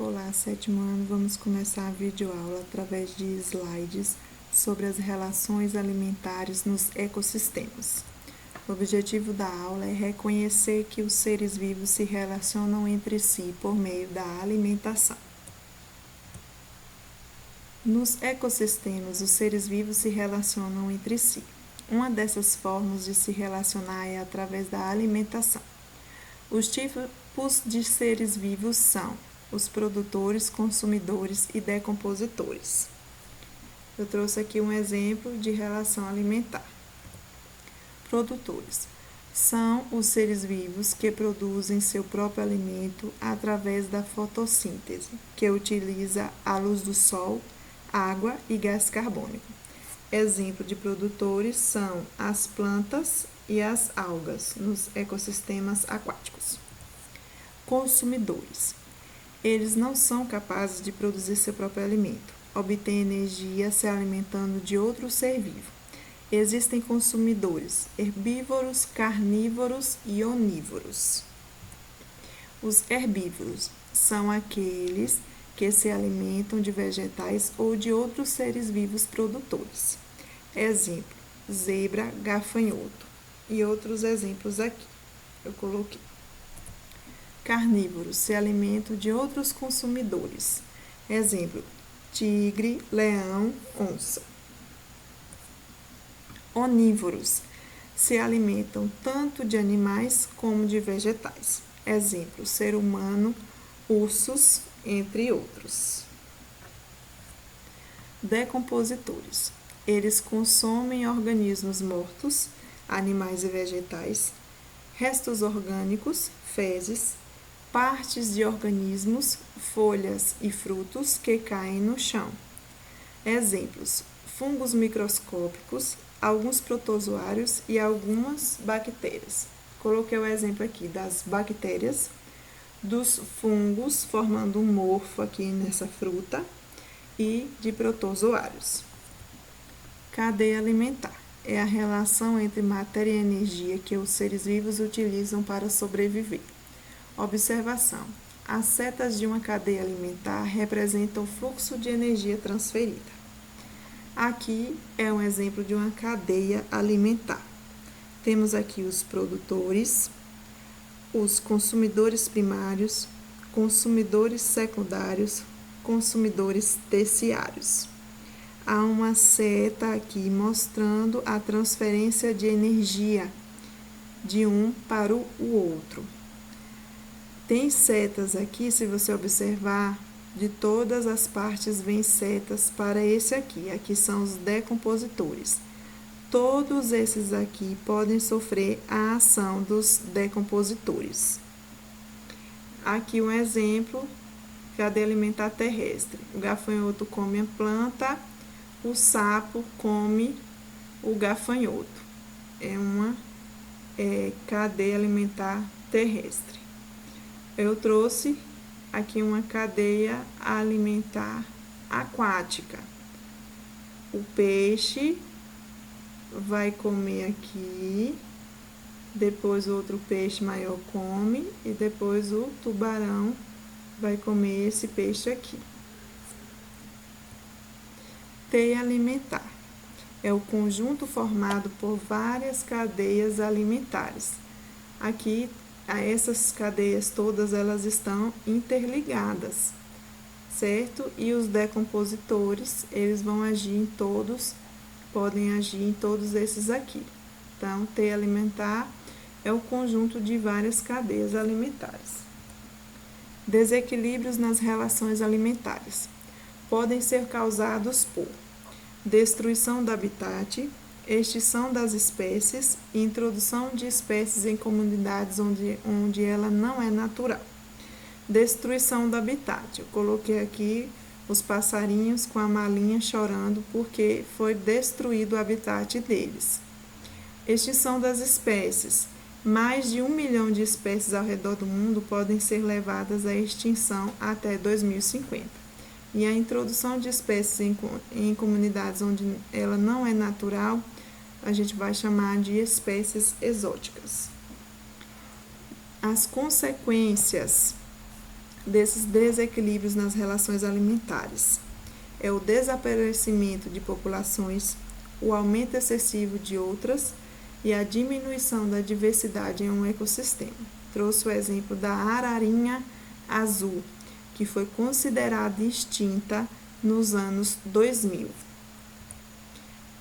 Olá, sétimo ano, vamos começar a videoaula através de slides sobre as relações alimentares nos ecossistemas. O objetivo da aula é reconhecer que os seres vivos se relacionam entre si por meio da alimentação. Nos ecossistemas, os seres vivos se relacionam entre si. Uma dessas formas de se relacionar é através da alimentação. Os tipos de seres vivos são os produtores, consumidores e decompositores. Eu trouxe aqui um exemplo de relação alimentar. Produtores são os seres vivos que produzem seu próprio alimento através da fotossíntese, que utiliza a luz do sol, água e gás carbônico. Exemplo de produtores são as plantas e as algas nos ecossistemas aquáticos. Consumidores. Eles não são capazes de produzir seu próprio alimento, obtêm energia se alimentando de outro ser vivo. Existem consumidores herbívoros, carnívoros e onívoros. Os herbívoros são aqueles que se alimentam de vegetais ou de outros seres vivos produtores. Exemplo, zebra, gafanhoto e outros exemplos aqui. Eu coloquei. Carnívoros se alimentam de outros consumidores. Exemplo, tigre, leão, onça. Onívoros se alimentam tanto de animais como de vegetais. Exemplo, ser humano, ursos, entre outros. Decompositores. Eles consomem organismos mortos, animais e vegetais, restos orgânicos, fezes, partes de organismos, folhas e frutos que caem no chão. Exemplos, fungos microscópicos, alguns protozoários e algumas bactérias. Coloquei o exemplo aqui das bactérias, dos fungos, formando um morfo aqui nessa fruta, e de protozoários. Cadeia alimentar é a relação entre matéria e energia que os seres vivos utilizam para sobreviver. Observação: as setas de uma cadeia alimentar representam o fluxo de energia transferida. Aqui é um exemplo de uma cadeia alimentar. Temos aqui os produtores, os consumidores primários, consumidores secundários, consumidores terciários. Há uma seta aqui mostrando a transferência de energia de um para o outro. Tem setas aqui, se você observar, de todas as partes vem setas para esse aqui. Aqui são os decompositores. Todos esses aqui podem sofrer a ação dos decompositores. Aqui um exemplo, cadeia alimentar terrestre. O gafanhoto come a planta, o sapo come o gafanhoto. É uma cadeia alimentar terrestre. Eu trouxe aqui uma cadeia alimentar aquática. O peixe vai comer aqui, depois outro peixe maior come e depois o tubarão vai comer esse peixe aqui. Teia alimentar é o conjunto formado por várias cadeias alimentares. Aqui, essas cadeias todas elas estão interligadas, certo? E os decompositores, eles vão agir em todos, podem agir em todos esses aqui. Então, teia alimentar é o conjunto de várias cadeias alimentares. Desequilíbrios nas relações alimentares podem ser causados por destruição do habitat, extinção das espécies e introdução de espécies em comunidades onde ela não é natural. Destruição do habitat. Eu coloquei aqui os passarinhos com a malinha chorando porque foi destruído o habitat deles. Extinção das espécies. Mais de 1 milhão de espécies ao redor do mundo podem ser levadas à extinção até 2050. E a introdução de espécies em comunidades onde ela não é natural, a gente vai chamar de espécies exóticas. As consequências desses desequilíbrios nas relações alimentares. É o desaparecimento de populações, o aumento excessivo de outras e a diminuição da diversidade em um ecossistema. Trouxe o exemplo da ararinha azul, que foi considerada extinta nos anos 2000.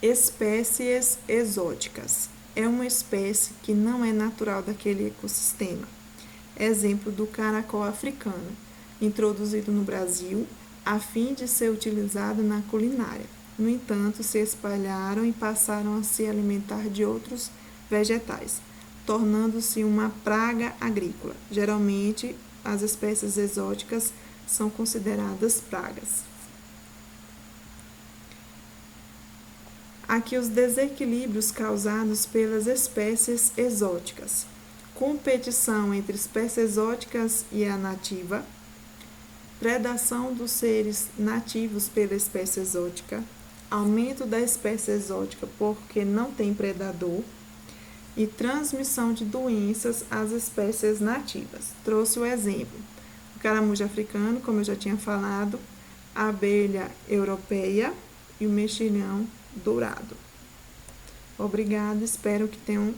Espécies exóticas. É uma espécie que não é natural daquele ecossistema. Exemplo do caracol africano, introduzido no Brasil a fim de ser utilizado na culinária. No entanto, se espalharam e passaram a se alimentar de outros vegetais, tornando-se uma praga agrícola. Geralmente, as espécies exóticas são consideradas pragas. Aqui os desequilíbrios causados pelas espécies exóticas. Competição entre espécies exóticas e a nativa. Predação dos seres nativos pela espécie exótica. Aumento da espécie exótica porque não tem predador. E transmissão de doenças às espécies nativas. Trouxe o exemplo. O caramujo africano, como eu já tinha falado, a abelha europeia e o mexilhão dourado. Obrigada, espero que tenham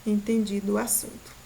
entendido o assunto.